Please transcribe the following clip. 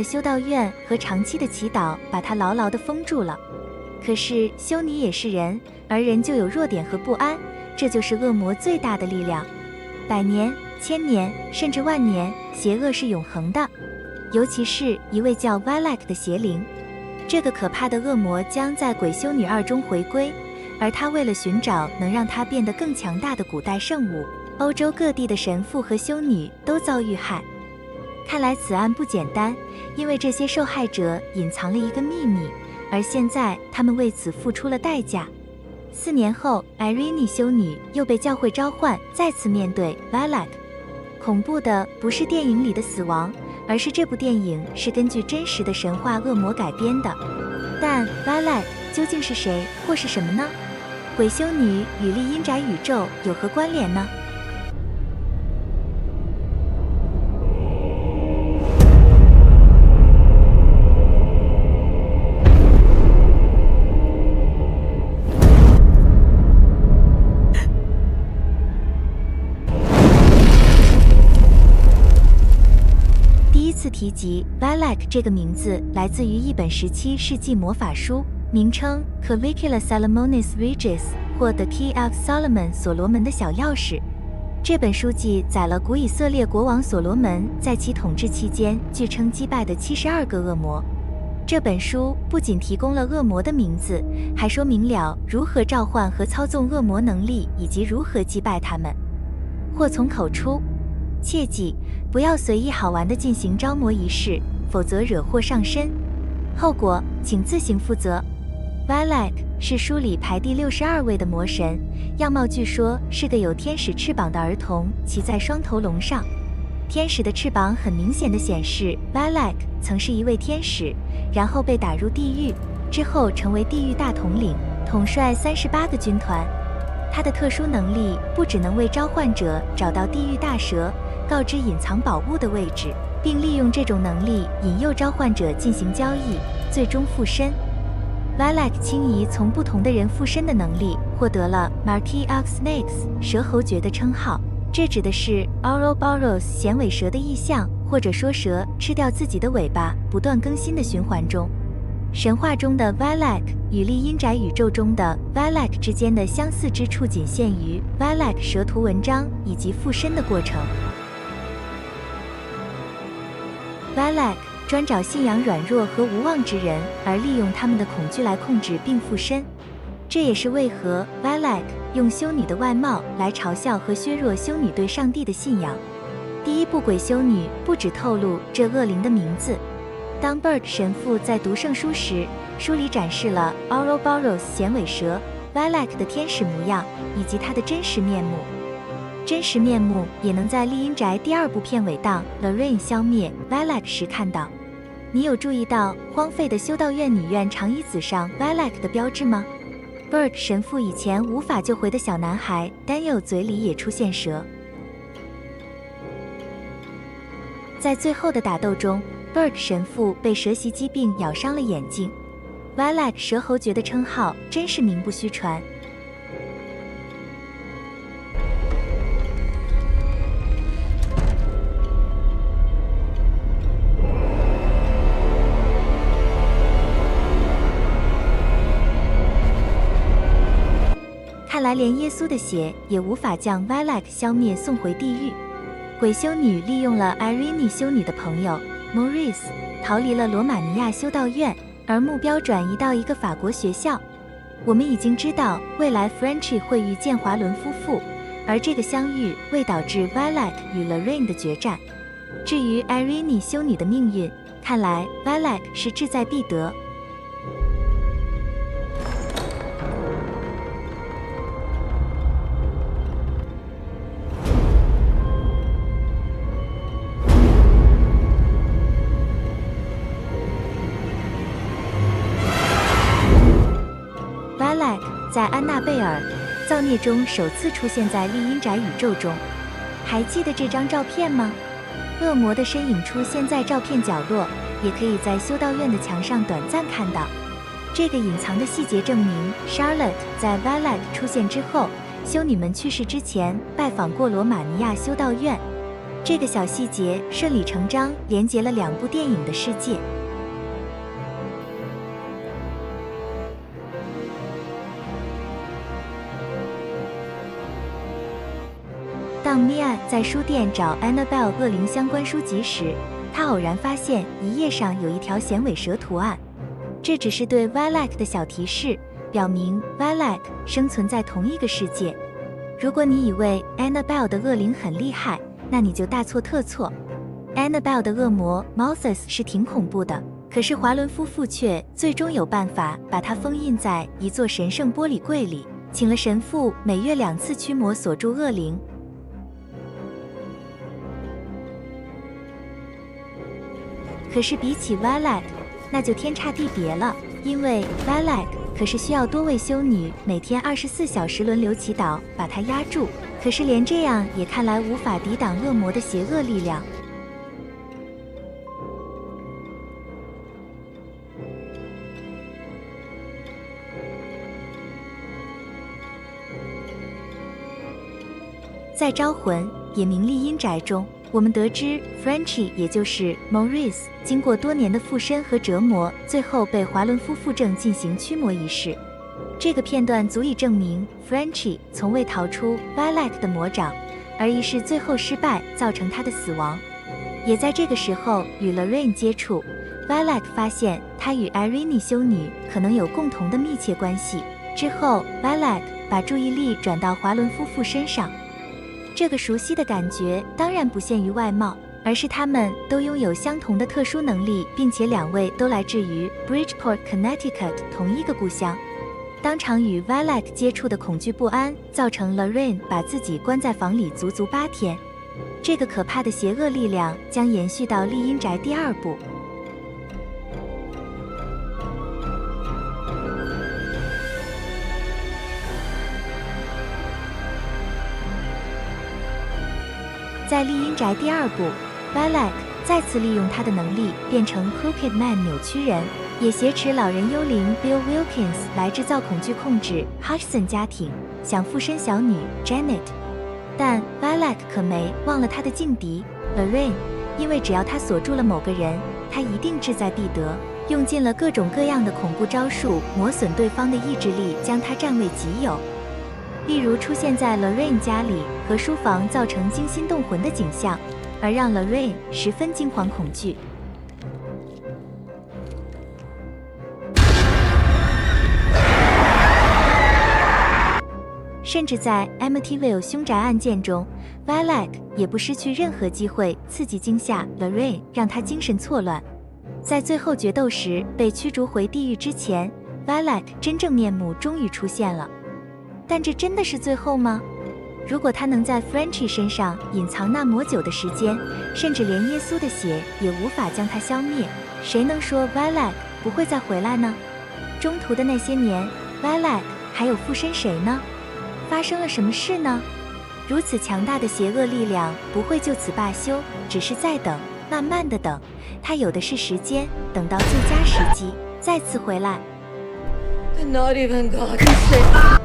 修道院和长期的祈祷把他牢牢地封住了。可是修女也是人，而人就有弱点和不安，这就是恶魔最大的力量。100年、1000年，甚至万年，邪恶是永恒的。尤其是一位叫 Valak 的邪灵，这个可怕的恶魔将在《鬼修女2》中回归，而他为了寻找能让他变得更强大的古代圣物，欧洲各地的神父和修女都遭遇害。看来此案不简单，因为这些受害者隐藏了一个秘密，而现在他们为此付出了代价。4年后 ，Irene 修女又被教会召唤，再次面对 Valak。恐怖的不是电影里的死亡，而是这部电影是根据真实的神话恶魔改编的。但 Valak 究竟是谁或是什么呢？鬼修女与丽阴宅宇宙有何关联呢？提及 Valak 这个名字来自于一本17世纪魔法书，名称 Clavicula Salomonis Regis 或 The Key of Solomon 所罗门的小钥匙。这本书记载了古以色列国王所罗门在其统治期间据称击败的72个恶魔。这本书不仅提供了恶魔的名字，还说明了如何召唤和操纵恶魔能力以及如何击败他们。祸从口出，切记不要随意好玩地进行招魔仪式，否则惹祸上身，后果请自行负责。Valak 是书里排第62位的魔神，样貌据说是个有天使翅膀的儿童，骑在双头龙上。天使的翅膀很明显地显示 Valak 曾是一位天使，然后被打入地狱，之后成为地狱大统领，统帅38个军团。他的特殊能力不只能为召唤者找到地狱大蛇，告知隐藏宝物的位置，并利用这种能力引诱召唤者进行交易，最终附身。Valak 轻易从不同的人附身的能力，获得了 Marquis of Snakes 蛇侯爵的称号，这指的是 Ouroboros 衔尾蛇的意象，或者说蛇吃掉自己的尾巴不断更新的循环中。神话中的 Valak 与丽阴宅宇宙中的 Valak 之间的相似之处仅限于 Valak 蛇图文章以及附身的过程。Valak 专找信仰软弱和无望之人，而利用他们的恐惧来控制并附身。这也是为何 Valak 用修女的外貌来嘲笑和削弱修女对上帝的信仰。第一部鬼修女不只透露这恶灵的名字。当 Burke 神父在读圣书时，书里展示了 Ouroboros 衔尾蛇 Valak 的天使模样以及他的真实面目。真实面目也能在丽阴宅第2部片尾当 Lorraine 消灭 Valak 时看到。你有注意到荒废的修道院女院长椅子上 Valak 的标志吗？ Burke 神父以前无法救回的小男孩 Daniel 嘴里也出现蛇。在最后的打斗中，Burke 神父被蛇袭击并咬伤了眼睛。Valak 蛇侯爵的称号真是名不虚传。看来连耶稣的血也无法将 Valak 消灭送回地狱。鬼修女利用了 Irene 修女的朋友 Maurice 逃离了罗马尼亚修道院，而目标转移到一个法国学校。我们已经知道未来 Frenchy 会遇见华伦夫妇，而这个相遇未导致 Valak 与 Lorraine 的决战。至于 Irene 修女的命运，看来 Valak 是志在必得。Valak 在安娜贝尔造孽中首次出现在丽阴宅宇宙中，还记得这张照片吗？恶魔的身影出现在照片角落，也可以在修道院的墙上短暂看到。这个隐藏的细节证明 Charlotte 在 Valak 出现之后，修女们去世之前拜访过罗马尼亚修道院。这个小细节顺理成章连接了2部电影的世界。当 Mia 在书店找 Annabelle 恶灵相关书籍时，她偶然发现一页上有一条衔尾蛇图案。这只是对 Valak 的小提示，表明 Valak 生存在同一个世界。如果你以为 Annabelle 的恶灵很厉害，那你就大错特错。Annabelle 的恶魔 Malthus 是挺恐怖的，可是华伦夫妇却最终有办法把它封印在一座神圣玻璃柜里，请了神父每月2次驱魔锁住恶灵。可是比起 Valak， 那就天差地别了，因为 Valak 可是需要多位修女每天24小时轮流祈祷把它压住，可是连这样也看来无法抵挡恶魔的邪恶力量。在招魂也名丽阴宅中，我们得知 Frenchie 也就是 Maurice 经过多年的附身和折磨，最后被华伦夫妇正进行驱魔仪式。这个片段足以证明 Frenchie 从未逃出 Valak 的魔掌，而仪式最后失败造成他的死亡。也在这个时候与 Lorraine 接触， Valak 发现他与 Irene 修女可能有共同的密切关系。之后 Valak 把注意力转到华伦夫妇身上。这个熟悉的感觉当然不限于外貌，而是他们都拥有相同的特殊能力，并且2位都来自于 Bridgeport Connecticut 同一个故乡。当场与 Valak 接触的恐惧不安，造成 Lorraine 把自己关在房里足足8天。这个可怕的邪恶力量将延续到丽阴宅第2部。在丽阴宅第2部， Valak 再次利用他的能力变成 Crooked Man 扭曲人，也挟持老人幽灵 Bill Wilkins 来制造恐惧，控制 Hutchison 家庭，想附身小女 Janet。 但 Valak 可没忘了他的劲敌 Lorraine， 因为只要他锁住了某个人，他一定志在必得，用尽了各种各样的恐怖招数，磨损对方的意志力，将他占为己有。例如出现在 Lorraine 家里和书房，造成惊心动魂的景象，而让 Lorraine 十分惊惶恐惧。甚至在 Amityville 凶宅案件中， Valak 也不失去任何机会刺激惊吓 Lorraine， 让她精神错乱。在最后决斗时被驱逐回地狱之前， Valak 真正面目终于出现了。但这真的是最后吗？如果他能在 Frenchie 身上隐藏那么久的时间，甚至连耶稣的血也无法将他消灭，谁能说 Valak 不会再回来呢？中途的那些年 ，Valak 还有附身谁呢？发生了什么事呢？如此强大的邪恶力量不会就此罢休，只是在等，慢慢的等，他有的是时间，等到最佳时机再次回来。Not even God can save.